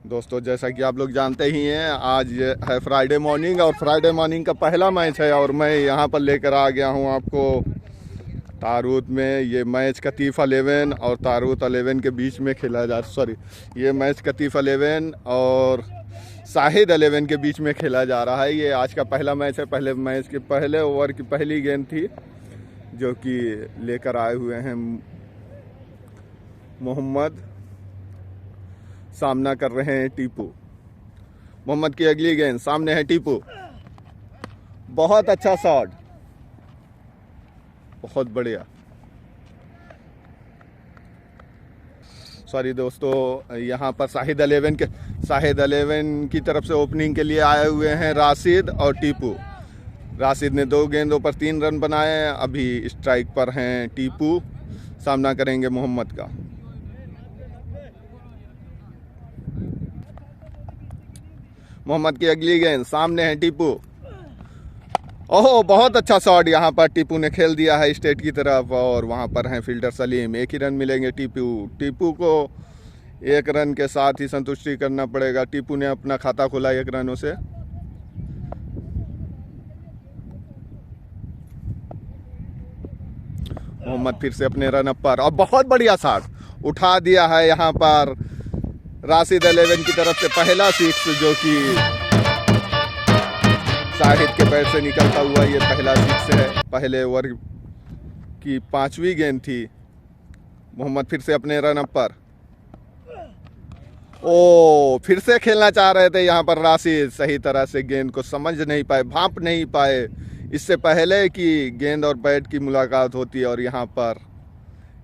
दोस्तों जैसा कि आप लोग जानते ही हैं, आज है फ्राइडे मॉर्निंग और फ्राइडे मॉर्निंग का पहला मैच है और मैं यहाँ पर लेकर आ गया हूँ आपको तारूत में। ये मैच कतीफ़ 11 और तारूत 11 के बीच में खेला ये मैच कतीफ़ 11 और शाहिद 11 के बीच में खेला जा रहा है। ये आज का पहला मैच है। पहले मैच के पहले ओवर की पहली गेंद थी जो कि लेकर आए हुए हैं मोहम्मद। सामना कर रहे हैं टीपू। मोहम्मद की अगली गेंद, सामने है टीपू। बहुत अच्छा शॉट, बहुत बढ़िया। सॉरी दोस्तों, यहाँ पर शाहिद 11 की तरफ से ओपनिंग के लिए आए हुए हैं राशिद और टीपू। राशिद ने 2 गेंदों पर 3 रन बनाए। अभी स्ट्राइक पर हैं टीपू। सामना करेंगे मोहम्मद का। मोहम्मद की अगली गेंद, सामने है टीपू। ओहो, बहुत अच्छा शॉट यहाँ पर टीपू ने खेल दिया है स्टेट की तरफ और वहाँ पर हैं फील्डर सलीम। 1 ही रन मिलेंगे टीपू को 1 रन के साथ ही संतुष्टि करना पड़ेगा। टीपू ने अपना खाता खोला 1 रनों से। मोहम्मद फिर से अपने रन अप पर और बहुत बढ़िया शॉट उठा दिया है यहाँ पर राशिद 11 की तरफ से पहला 6 जो कि शाहिद के बैट से निकलता हुआ ये पहला 6 है। पहले ओवर की 5वीं गेंद थी। मोहम्मद फिर से अपने रन अप पर। ओ, फिर से खेलना चाह रहे थे यहाँ पर राशिद। सही तरह से गेंद को समझ नहीं पाए, भांप नहीं पाए इससे पहले कि गेंद और बैट की मुलाकात होती है और यहाँ पर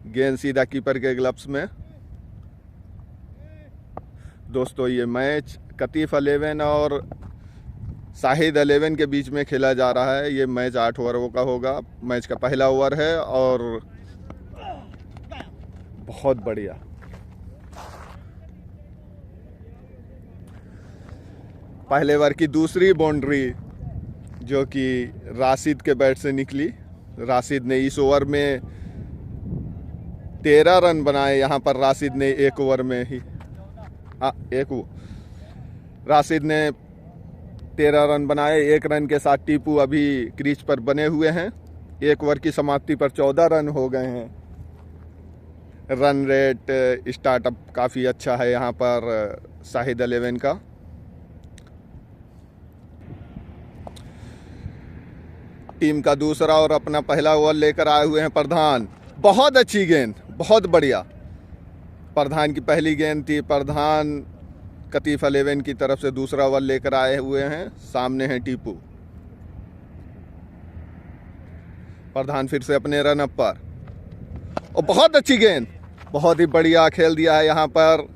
गेंद सीधा कीपर के ग्लव्स में। दोस्तों ये मैच कतीफ़ 11 और शाहिद 11 के बीच में खेला जा रहा है। ये मैच 8 ओवरों का होगा। मैच का पहला ओवर है और बहुत बढ़िया। पहले ओवर की दूसरी बाउंड्री जो कि राशिद के बैट से निकली। राशिद ने इस ओवर में 13 रन बनाए। यहाँ पर राशिद ने 1 ओवर में ही राशिद ने 13 रन बनाए। 1 रन के साथ टीपू अभी क्रीज पर बने हुए हैं। 1 ओवर की समाप्ति पर 14 रन हो गए हैं। रन रेट स्टार्टअप काफ़ी अच्छा है यहाँ पर शाहिद 11 का। टीम का दूसरा और अपना पहला ओवर लेकर आए हुए हैं प्रधान। बहुत अच्छी गेंद, बहुत बढ़िया। प्रधान की पहली गेंद थी। प्रधान कतीफ़ 11 की तरफ से दूसरा ओवर लेकर आए हुए हैं। सामने है टीपू। प्रधान फिर से अपने रन अप पर और बहुत अच्छी गेंद, बहुत ही बढ़िया खेल दिया है यहाँ पर।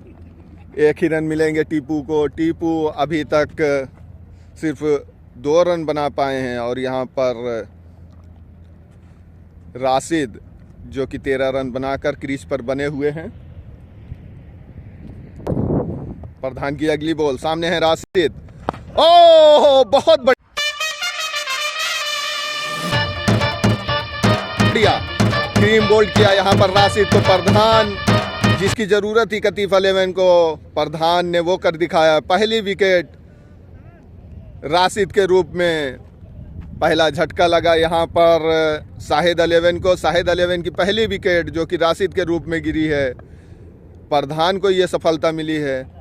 1 ही रन मिलेंगे टीपू को। टीपू अभी तक सिर्फ 2 रन बना पाए हैं और यहाँ पर राशिद जो कि 13 रन बनाकर क्रीज पर बने हुए हैं। प्रधान की अगली बॉल, सामने है राशिद। ओह, बहुत बढ़िया क्रीम बोल्ड किया यहाँ पर राशिद को। प्रधान जिसकी जरूरत थी कतीफ़ 11 को, प्रधान ने वो कर दिखाया। पहली विकेट राशिद के रूप में पहला झटका लगा यहाँ पर शाहिद 11 को। शाहिद 11 की पहली विकेट जो कि राशिद के रूप में गिरी है। प्रधान को ये सफलता मिली है।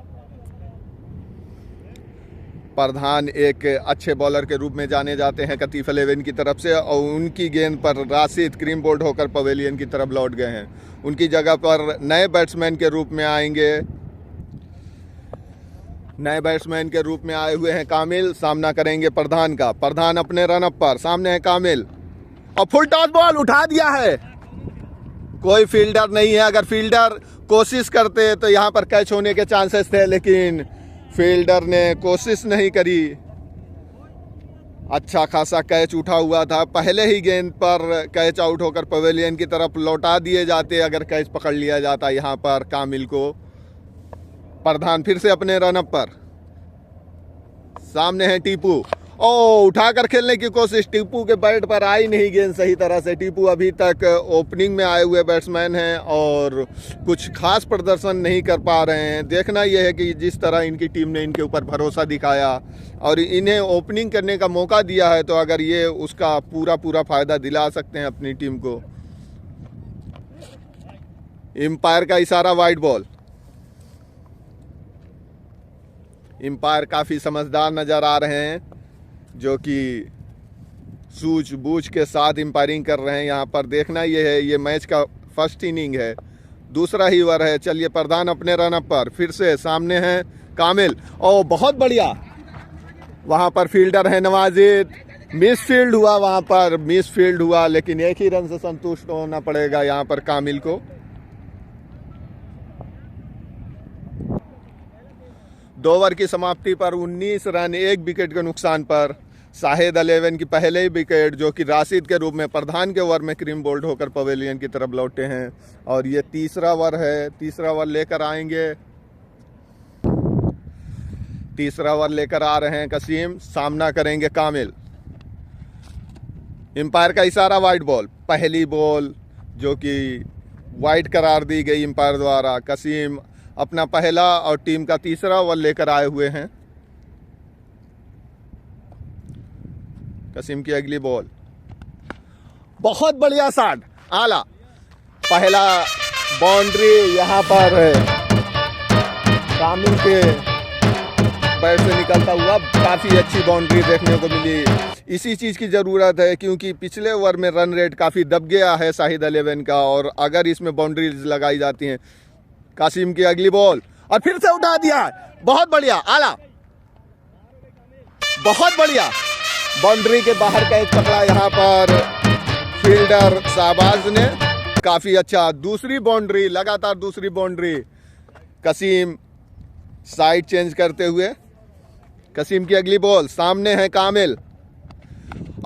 प्रधान एक अच्छे बॉलर के रूप में जाने जाते हैं कतीफ़ 11 की तरफ से और उनकी गेंद पर राशिद क्रीम बोल्ड होकर पवेलियन की तरफ लौट गए हैं। उनकी जगह पर नए बैट्समैन के रूप में आएंगे। नए बैट्समैन के रूप में आए हुए हैं कामिल। सामना करेंगे प्रधान का। प्रधान अपने रन अप पर। सामने है कामिल और फुल टॉस बॉल उठा दिया है। कोई फील्डर नहीं है। अगर फील्डर कोशिश करते तो यहाँ पर कैच होने के चांसेस थे, लेकिन फील्डर ने कोशिश नहीं करी। अच्छा खासा कैच उठा हुआ था। पहले ही गेंद पर कैच आउट होकर पवेलियन की तरफ लौटा दिए जाते अगर कैच पकड़ लिया जाता यहाँ पर कामिल को। प्रधान फिर से अपने रन अप पर। सामने है टीपू ओ उठाकर खेलने की कोशिश, टीपू के बैट पर आई नहीं गेंद सही तरह से। टीपू अभी तक ओपनिंग में आए हुए बैट्समैन हैं और कुछ खास प्रदर्शन नहीं कर पा रहे हैं। देखना यह है कि जिस तरह इनकी टीम ने इनके ऊपर भरोसा दिखाया और इन्हें ओपनिंग करने का मौका दिया है, तो अगर ये उसका पूरा फ़ायदा दिला सकते हैं अपनी टीम को। एम्पायर का इशारा, वाइड बॉल। एम्पायर काफ़ी समझदार नज़र आ रहे हैं, जो कि सूझबूझ के साथ एम्पायरिंग कर रहे हैं। यहाँ पर देखना ये है, ये मैच का फर्स्ट इनिंग है, दूसरा ही ओवर है। चलिए प्रधान अपने रनअप पर, फिर से सामने हैं कामिल। ओ बहुत बढ़िया, वहाँ पर फील्डर है नवाजिद, मिस फील्ड हुआ, वहाँ पर मिस फील्ड हुआ, लेकिन एक ही रन से संतुष्ट होना पड़ेगा यहाँ पर कामिल को। 2 ओवर की समाप्ति पर 19 रन 1 विकेट के नुकसान पर शाहिद 11 की पहले ही विकेट, जो कि राशिद के रूप में प्रधान के ओवर में क्रीम बोल्ड होकर पवेलियन की तरफ लौटे हैं। और ये तीसरा ओवर है, तीसरा ओवर लेकर आएंगे, तीसरा ओवर लेकर आ रहे हैं कसीम, सामना करेंगे कामिल। एम्पायर का इशारा, वाइड बॉल। पहली बॉल जो कि वाइड करार दी गई एम्पायर द्वारा। कसीम अपना पहला और टीम का तीसरा ओवर लेकर आए हुए हैं। कसीम की अगली बॉल, बहुत बढ़िया शॉट, आला, पहला बाउंड्री यहाँ पर कामिल के बैट से निकलता हुआ काफ़ी अच्छी बाउंड्री देखने को मिली। इसी चीज़ की ज़रूरत है, क्योंकि पिछले ओवर में रन रेट काफ़ी दब गया है शाहिद 11 का, और अगर इसमें बाउंड्रीज लगाई जाती हैं। कासिम की अगली बॉल, और फिर से उठा दिया, बहुत बढ़िया, आला, बहुत बढ़िया, बाउंड्री के बाहर कैच पकड़ा यहाँ पर फील्डर शाहबाज ने, काफ़ी अच्छा। दूसरी बाउंड्री, लगातार दूसरी बाउंड्री। कसीम साइड चेंज करते हुए, कसीम की अगली बॉल, सामने है कामिल,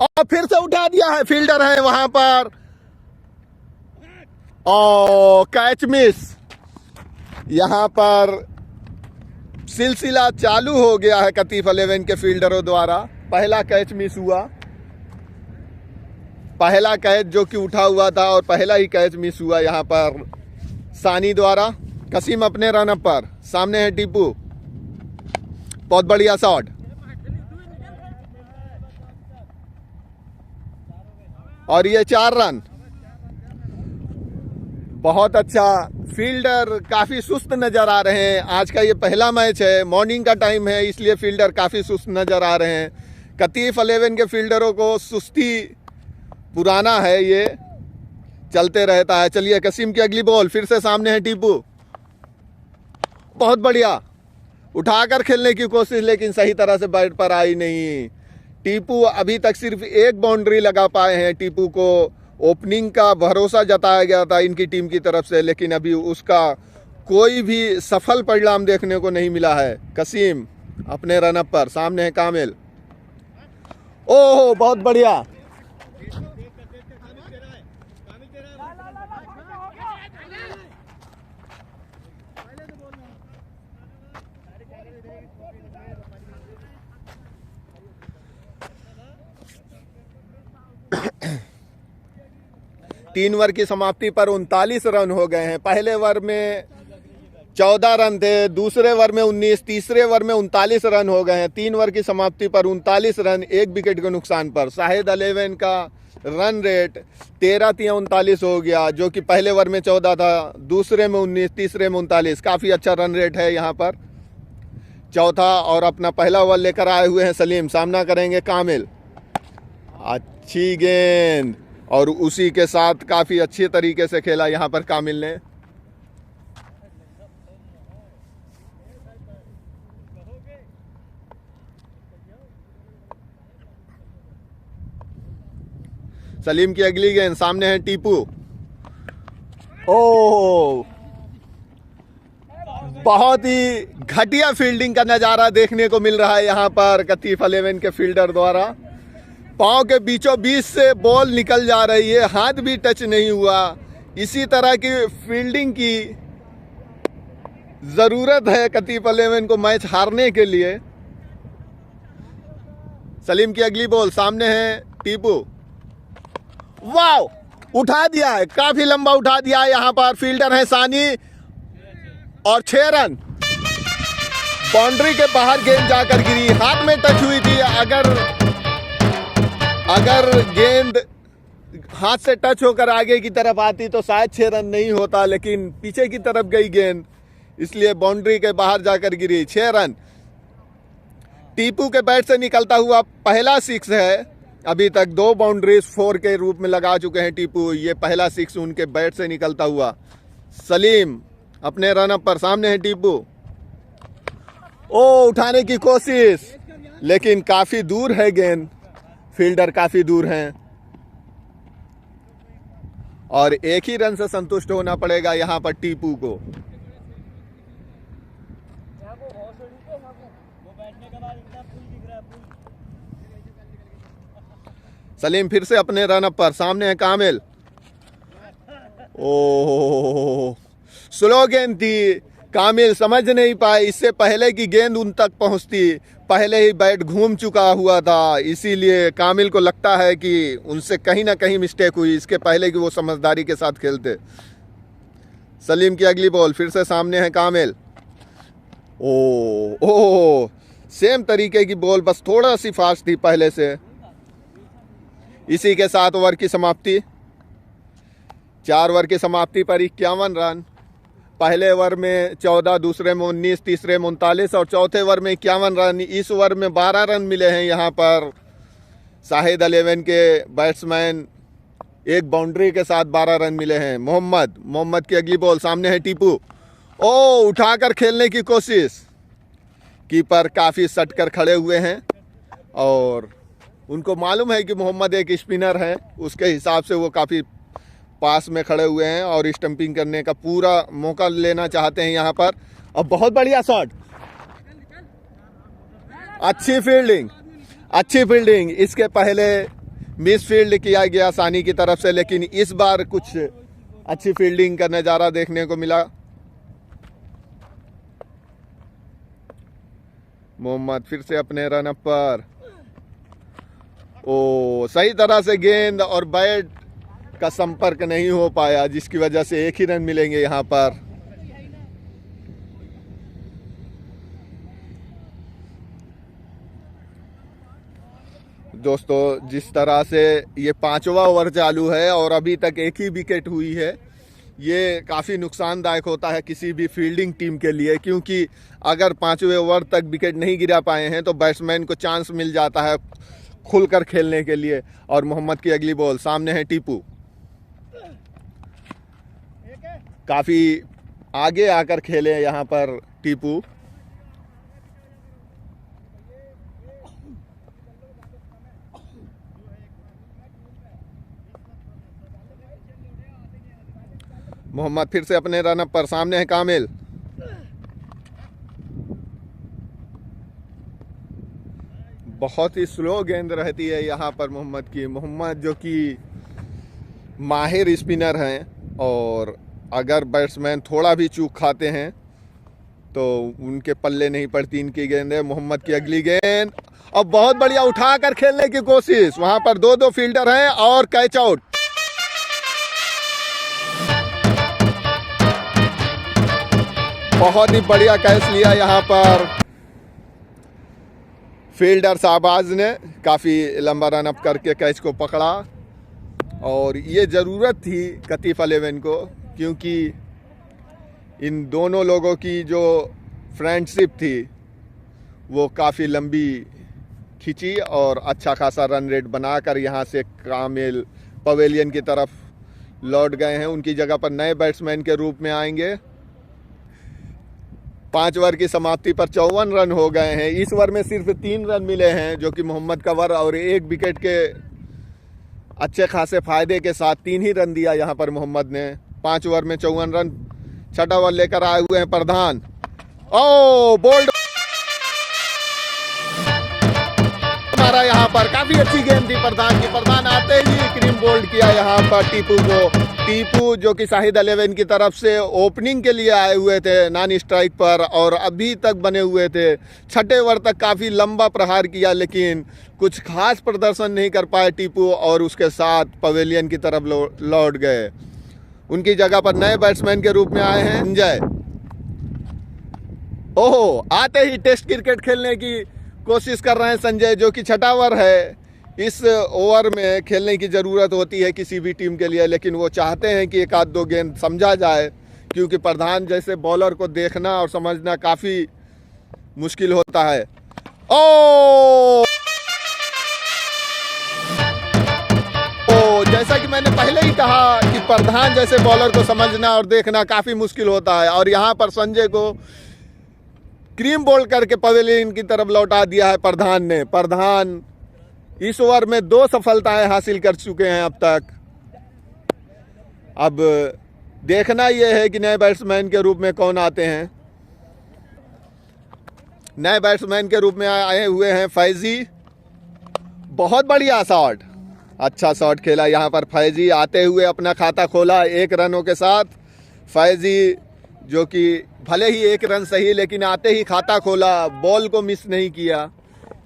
और फिर से उठा दिया है, फील्डर है वहां पर, और कैच मिस। यहां पर सिलसिला चालू हो गया है कतीफ 11 के फील्डरों द्वारा। पहला कैच मिस हुआ, पहला कैच जो कि उठा हुआ था, और पहला ही कैच मिस हुआ यहां पर सानी द्वारा। कसीम अपने रनअप पर, सामने है टीपू, बहुत बढ़िया शॉट, और ये 4 रन, बहुत अच्छा। फील्डर काफ़ी सुस्त नज़र आ रहे हैं। आज का ये पहला मैच है, मॉर्निंग का टाइम है, इसलिए फील्डर काफ़ी सुस्त नज़र आ रहे हैं। कतीफ 11 के फील्डरों को सुस्ती पुराना है, ये चलते रहता है। चलिए कसीम की अगली बॉल, फिर से सामने है टीपू, बहुत बढ़िया, उठाकर खेलने की कोशिश, लेकिन सही तरह से बैट पर आई नहीं। टीपू अभी तक सिर्फ एक बाउंड्री लगा पाए हैं। टीपू को ओपनिंग का भरोसा जताया गया था इनकी टीम की तरफ से, लेकिन अभी उसका कोई भी सफल परिणाम देखने को नहीं मिला है। कसीम अपने रनअप पर, सामने है कामिल, ओह बहुत बढ़िया, तीन ओवर की समाप्ति पर 39 रन हो गए हैं। पहले ओवर में 14 रन थे, दूसरे ओवर में 19, तीसरे ओवर में 39 रन हो गए हैं। 3 ओवर की समाप्ति पर 39 रन 1 विकेट के नुकसान पर। शाहिद 11 का रन रेट 13-39 हो गया, जो कि पहले ओवर में 14 था, दूसरे में 19, तीसरे में 39। काफ़ी अच्छा रन रेट है यहाँ पर। चौथा और अपना पहला ओवर लेकर आए हुए हैं सलीम, सामना करेंगे कामिल। अच्छी गेंद, और उसी के साथ काफ़ी अच्छी तरीके से खेला यहाँ पर कामिल ने। सलीम की अगली गेंद, सामने है टीपू, ओह बहुत ही घटिया फील्डिंग का नज़ारा देखने को मिल रहा है यहाँ पर कतीफ 11 के फील्डर द्वारा। पाँव के बीचों बीच से बॉल निकल जा रही है, हाथ भी टच नहीं हुआ। इसी तरह की फील्डिंग की ज़रूरत है कतीफ 11 को मैच हारने के लिए। सलीम की अगली बॉल, सामने है टीपू। वाह, उठा दिया है, काफी लंबा उठा दिया है। यहाँ पर फील्डर है सानी और 6 रन। बाउंड्री के बाहर गेंद जाकर गिरी, हाथ में टच हुई थी। अगर गेंद हाथ से टच होकर आगे की तरफ आती तो शायद 6 रन नहीं होता, लेकिन पीछे की तरफ गई गेंद, इसलिए बाउंड्री के बाहर जाकर गिरी। 6 रन टीपू के बैट से निकलता हुआ पहला 6 है। अभी तक 2 बाउंड्रीज 4 के रूप में लगा चुके हैं टीपू। ये पहला 6 उनके बैट से निकलता हुआ। सलीम अपने रनअप पर, सामने है टीपू। ओ, उठाने की कोशिश, लेकिन काफी दूर है गेंद, फील्डर काफी दूर हैं और एक ही रन से संतुष्ट होना पड़ेगा यहां पर टीपू को। सलीम फिर से अपने रनअप पर, सामने है कामिल। ओह, स्लो गेंद थी, कामिल समझ नहीं पाए। इससे पहले कि गेंद उन तक पहुंचती पहले ही बैट घूम चुका हुआ था, इसीलिए कामिल को लगता है कि उनसे कहीं ना कहीं मिस्टेक हुई, इसके पहले कि वो समझदारी के साथ खेलते। सलीम की अगली बॉल, फिर से सामने है कामिल। ओह, सेम तरीके की बॉल, बस थोड़ा सी फास्ट थी पहले से। इसी के साथ ओवर की समाप्ति। 4 ओवर की समाप्ति पर 51 रन। पहले ओवर में 14, दूसरे में 19, तीसरे में 39 और चौथे ओवर में 51 रन। इस ओवर में 12 रन मिले हैं यहाँ पर शाहिद 11 के बैट्समैन, एक बाउंड्री के साथ 12 रन मिले हैं। मोहम्मद की अगली बॉल, सामने है टीपू। ओ, उठाकर खेलने की कोशिश, कीपर काफ़ी सट कर खड़े हुए हैं और उनको मालूम है कि मोहम्मद एक स्पिनर है, उसके हिसाब से वो काफ़ी पास में खड़े हुए हैं और स्टंपिंग करने का पूरा मौका लेना चाहते हैं यहाँ पर। अब बहुत बढ़िया शॉट, अच्छी फील्डिंग। इसके पहले मिस फील्ड किया गया सानी की तरफ से, लेकिन इस बार कुछ अच्छी फील्डिंग का नज़ारा देखने को मिला। मोहम्मद फिर से अपने रनअप पर। ओ, सही तरह से गेंद और बैट का संपर्क नहीं हो पाया, जिसकी वजह से एक ही रन मिलेंगे यहां पर। दोस्तों, जिस तरह से ये 5वां ओवर चालू है और अभी तक एक ही विकेट हुई है, ये काफ़ी नुकसानदायक होता है किसी भी फील्डिंग टीम के लिए, क्योंकि अगर 5वें ओवर तक विकेट नहीं गिरा पाए हैं तो बैट्समैन को चांस मिल जाता है खुलकर खेलने के लिए। और मोहम्मद की अगली बॉल, सामने है टीपू। काफ़ी आगे आकर खेले यहाँ पर टीपू। मोहम्मद फिर से अपने रनअप पर, सामने है कामिल। बहुत ही स्लो गेंद रहती है यहाँ पर मोहम्मद की। मोहम्मद जो कि माहिर स्पिनर हैं और अगर बैट्समैन थोड़ा भी चूक खाते हैं तो उनके पल्ले नहीं पड़ती इनकी गेंद है। मोहम्मद की अगली गेंद, अब बहुत बढ़िया उठाकर खेलने की कोशिश, वहां पर 2 फील्डर हैं और कैच आउट। बहुत ही बढ़िया कैच लिया यहाँ पर फील्डर शाहबाज ने, काफ़ी लंबा रन अप करके कैच को पकड़ा और ये ज़रूरत थी कतीफ 11 को, क्योंकि इन दोनों लोगों की जो फ्रेंडशिप थी वो काफ़ी लंबी खिंची और अच्छा खासा रन रेट बनाकर यहाँ से कामिल पवेलियन की तरफ लौट गए हैं। उनकी जगह पर नए बैट्समैन के रूप में आएंगे। 5 ओवर की समाप्ति पर 54 रन हो गए हैं। इस ओवर में सिर्फ 3 रन मिले हैं, जो कि मोहम्मद कवर और 1 विकेट के अच्छे खासे फायदे के साथ 3 ही रन दिया यहाँ पर मोहम्मद ने। 5 ओवर में 54 रन। 6वां ओवर लेकर आए हुए हैं प्रधान। ओ, बोल्ड मारा यहाँ पर, काफी अच्छी गेंद थी प्रधान की। प्रधान आते ही क्रीम बोल्ड किया यहाँ पर टीपू को। टीपू जो कि शाहिद 11 की तरफ से ओपनिंग के लिए आए हुए थे नॉन स्ट्राइक पर और अभी तक बने हुए थे। छठे ओवर तक काफ़ी लंबा प्रहार किया लेकिन कुछ खास प्रदर्शन नहीं कर पाए टीपू और उसके साथ पवेलियन की तरफ लौट गए। उनकी जगह पर नए बैट्समैन के रूप में आए हैं संजय। ओहो, आते ही टेस्ट क्रिकेट खेलने की कोशिश कर रहे हैं संजय, जो कि छठा ओवर है। इस ओवर में खेलने की ज़रूरत होती है किसी भी टीम के लिए, लेकिन वो चाहते हैं कि एक आध दो गेंद समझा जाए, क्योंकि प्रधान जैसे बॉलर को देखना और समझना काफ़ी मुश्किल होता है। ओ जैसा कि मैंने पहले ही कहा कि प्रधान जैसे बॉलर को समझना और देखना काफ़ी मुश्किल होता है, और यहाँ पर संजय को क्रीम बोल्ड करके पवेलियन की तरफ लौटा दिया है प्रधान ने। प्रधान इस ओवर में 2 सफलताएं हासिल कर चुके हैं अब तक। अब देखना यह है कि नए बैट्समैन के रूप में कौन आते हैं। नए बैट्समैन के रूप में आए हुए हैं फैजी। बहुत बढ़िया शॉट, अच्छा शॉट खेला यहाँ पर फैजी। आते हुए अपना खाता खोला 1 रनों के साथ। फैजी जो कि भले ही 1 रन सही, लेकिन आते ही खाता खोला, बॉल को मिस नहीं किया।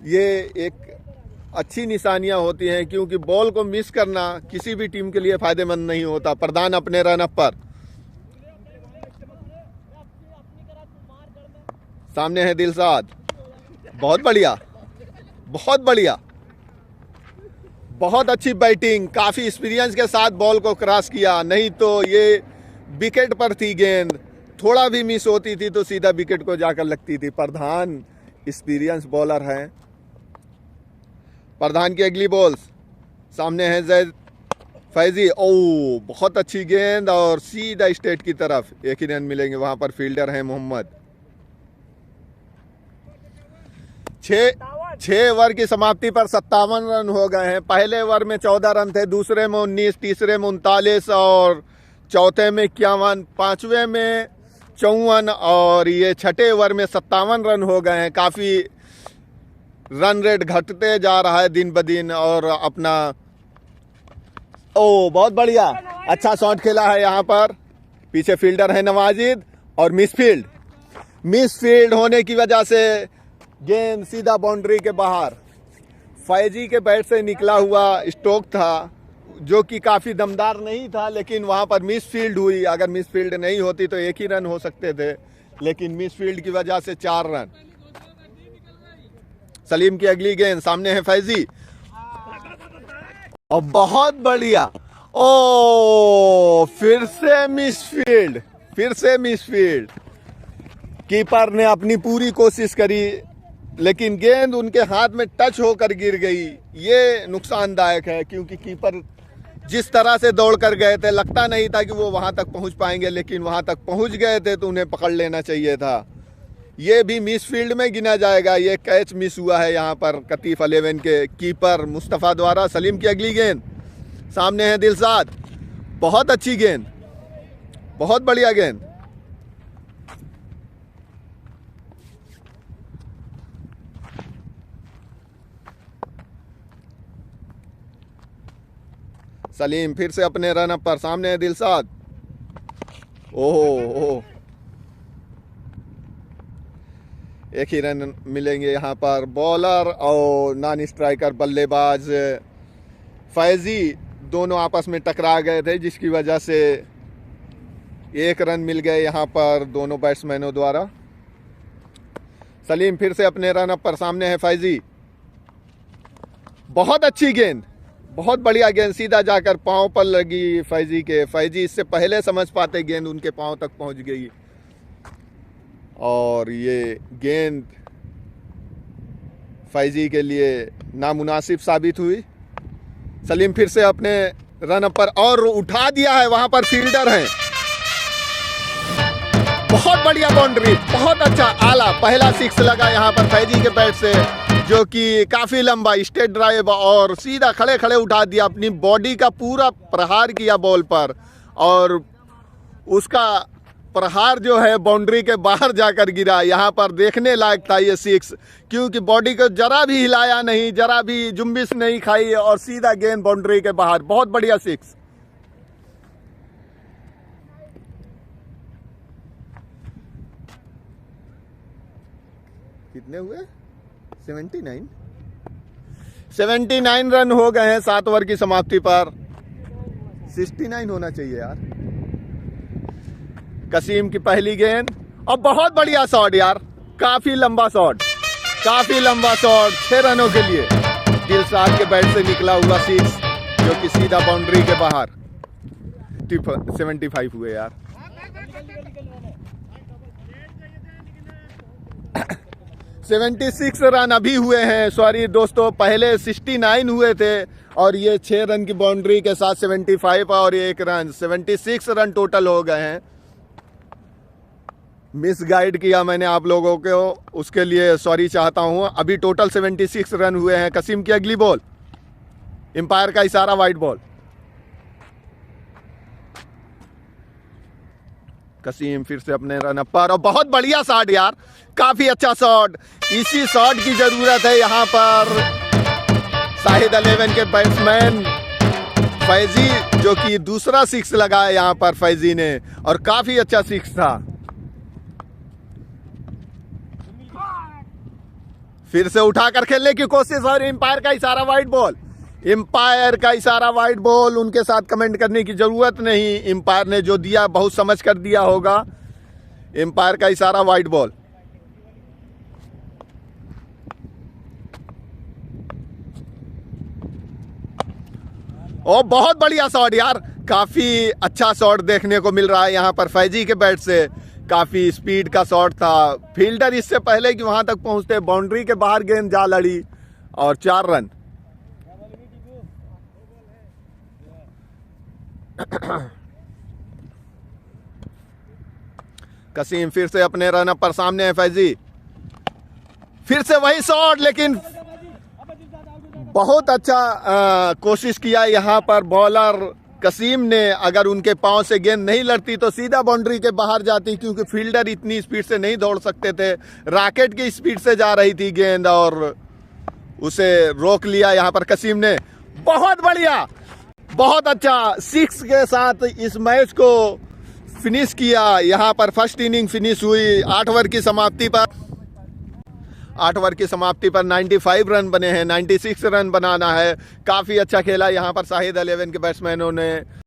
ये एक अच्छी निशानियां होती हैं, क्योंकि बॉल को मिस करना किसी भी टीम के लिए फायदेमंद नहीं होता। प्रधान अपने रन अप पर, सामने है दिलशाद। बहुत बढ़िया, बहुत बढ़िया, बहुत अच्छी बैटिंग, काफ़ी एक्सपीरियंस के साथ बॉल को क्रॉस किया। नहीं तो ये विकेट पर थी गेंद, थोड़ा भी मिस होती थी तो सीधा विकेट को जाकर लगती थी। प्रधान एक्सपीरियंस बॉलर हैं। प्रधान की अगली बॉल्स, सामने है जैद फैजी। ओ बहुत अच्छी गेंद और सीधा स्ट्रेट की तरफ, 1 ही रन मिलेंगे। वहां पर फील्डर हैं मोहम्मद। 6 ओवर की समाप्ति पर 57 रन हो गए हैं। पहले ओवर में 14 रन थे, दूसरे में 19, तीसरे में 39 और चौथे में 51, पांचवें में 54 और ये छठे ओवर में 57 रन हो गए हैं। काफ़ी रन रेट घटते जा रहा है दिन ब दिन। और अपना बहुत बढ़िया, अच्छा शॉट खेला है यहाँ पर। पीछे फील्डर है नवाजिद और मिसफील्ड होने की वजह से गेंद सीधा बाउंड्री के बाहर। फैजी के बैट से निकला हुआ स्ट्रोक था जो कि काफ़ी दमदार नहीं था, लेकिन वहाँ पर मिसफील्ड हुई। अगर मिसफील्ड नहीं होती तो 1 ही रन हो सकते थे, लेकिन मिसफील्ड की वजह से 4 रन। सलीम की अगली गेंद, सामने है फैजी और बहुत बढ़िया। फिर से मिसफील्ड। कीपर ने अपनी पूरी कोशिश करी, लेकिन गेंद उनके हाथ में टच होकर गिर गई। ये नुकसानदायक है, क्योंकि कीपर जिस तरह से दौड़ कर गए थे, लगता नहीं था कि वो वहां तक पहुंच पाएंगे, लेकिन वहां तक पहुंच गए थे तो उन्हें पकड़ लेना चाहिए था। ये भी मिस फील्ड में गिना जाएगा। ये कैच मिस हुआ है यहाँ पर कतीफ 11 के कीपर मुस्तफ़ा द्वारा। सलीम की अगली गेंद, सामने है दिलशाद। बहुत अच्छी गेंद, बहुत बढ़िया गेंद। सलीम फिर से अपने रन अप पर, सामने है दिलशाद। ओहो, 1 ही रन मिलेंगे यहाँ पर। बॉलर और नॉन स्ट्राइकर बल्लेबाज फैजी दोनों आपस में टकरा गए थे, जिसकी वजह से 1 रन मिल गए यहाँ पर दोनों बैट्समैनों द्वारा। सलीम फिर से अपने रन अप पर, सामने है फैजी। बहुत अच्छी गेंद, बहुत बढ़िया गेंद, सीधा जाकर पांव पर लगी फैजी के। फैजी इससे पहले समझ पाते, गेंद उनके पांव तक पहुंच गई और ये गेंद फैजी के लिए नामुनासिब साबित हुई। सलीम फिर से अपने रन अप पर और उठा दिया है, वहां पर फील्डर हैं। बहुत बढ़िया बाउंड्री, बहुत अच्छा, आला पहला 6 लगा यहाँ पर फैजी के बैट से, जो कि काफ़ी लंबा स्ट्रेट ड्राइव और सीधा खड़े खड़े उठा दिया। अपनी बॉडी का पूरा प्रहार किया बॉल पर और उसका प्रहार जो है बाउंड्री के बाहर जाकर गिरा। यहाँ पर देखने लायक था ये 6, क्योंकि बॉडी को जरा भी हिलाया नहीं, जरा भी जुम्बिश नहीं खाई और सीधा गेंद बाउंड्री के बाहर। बहुत बढ़िया 6। कितने हुए? 79 रन हो गए हैं 7 ओवर की समाप्ति पर। 69 होना चाहिए यार। कसीम की पहली गेंद और बहुत बढ़िया शॉट यार, काफी लंबा शॉट, 6 रनों के लिए दिलशाद के बैट से निकला हुआ 6 जो कि सीधा बाउंड्री के बाहर। 75 हुए यार। 76 रन अभी हुए हैं, सॉरी दोस्तों, पहले 69 हुए थे और ये 6 रन की बाउंड्री के साथ 75 और 1 रन, 76 रन टोटल हो गए हैं। मिस गाइड किया मैंने आप लोगों को, उसके लिए सॉरी चाहता हूं। अभी टोटल 76 रन हुए हैं। कसीम की अगली बॉल, एम्पायर का इशारा, वाइड बॉल। कसीम फिर से अपने रन अप पर और बहुत बढ़िया शॉट यार, काफी अच्छा शॉट। इसी शॉट की जरूरत है यहाँ पर शाहिद 11 के बैट्समैन फैजी, जो कि दूसरा 6 लगाया यहाँ पर फैजी ने और काफी अच्छा 6 था। फिर से उठाकर खेलने की कोशिश और एम्पायर का इशारा, वाइड बॉल। एम्पायर का इशारा, वाइड बॉल। उनके साथ कमेंट करने की जरूरत नहीं, एम्पायर ने जो दिया बहुत समझ कर दिया होगा। एम्पायर का इशारा, वाइड बॉल। और बहुत बढ़िया शॉट यार, काफी अच्छा शॉट देखने को मिल रहा है यहाँ पर फैजी के बैट से। काफी स्पीड का शॉट था। फील्डर इससे पहले कि वहां तक पहुंचते बाउंड्री के बाहर गेंद जा लड़ी और 4 रन। कसीम फिर से अपने रन अप पर सामने है। फैजी फिर से वही शॉट, लेकिन बहुत अच्छा कोशिश किया यहाँ पर बॉलर कसीम ने। अगर उनके पांव से गेंद नहीं लड़ती तो सीधा बाउंड्री के बाहर जाती, क्योंकि फील्डर इतनी स्पीड से नहीं दौड़ सकते थे। रॉकेट की स्पीड से जा रही थी गेंद और उसे रोक लिया यहाँ पर कसीम ने। बहुत बढ़िया, बहुत अच्छा 6 के साथ इस मैच को फिनिश किया। यहाँ पर फर्स्ट इनिंग फिनिश हुई 8 ओवर की समाप्ति पर। 8 ओवर की समाप्ति पर 95 रन बने हैं, 96 रन बनाना है। काफी अच्छा खेला यहाँ पर शाहिद 11 के बैट्समैनों ने।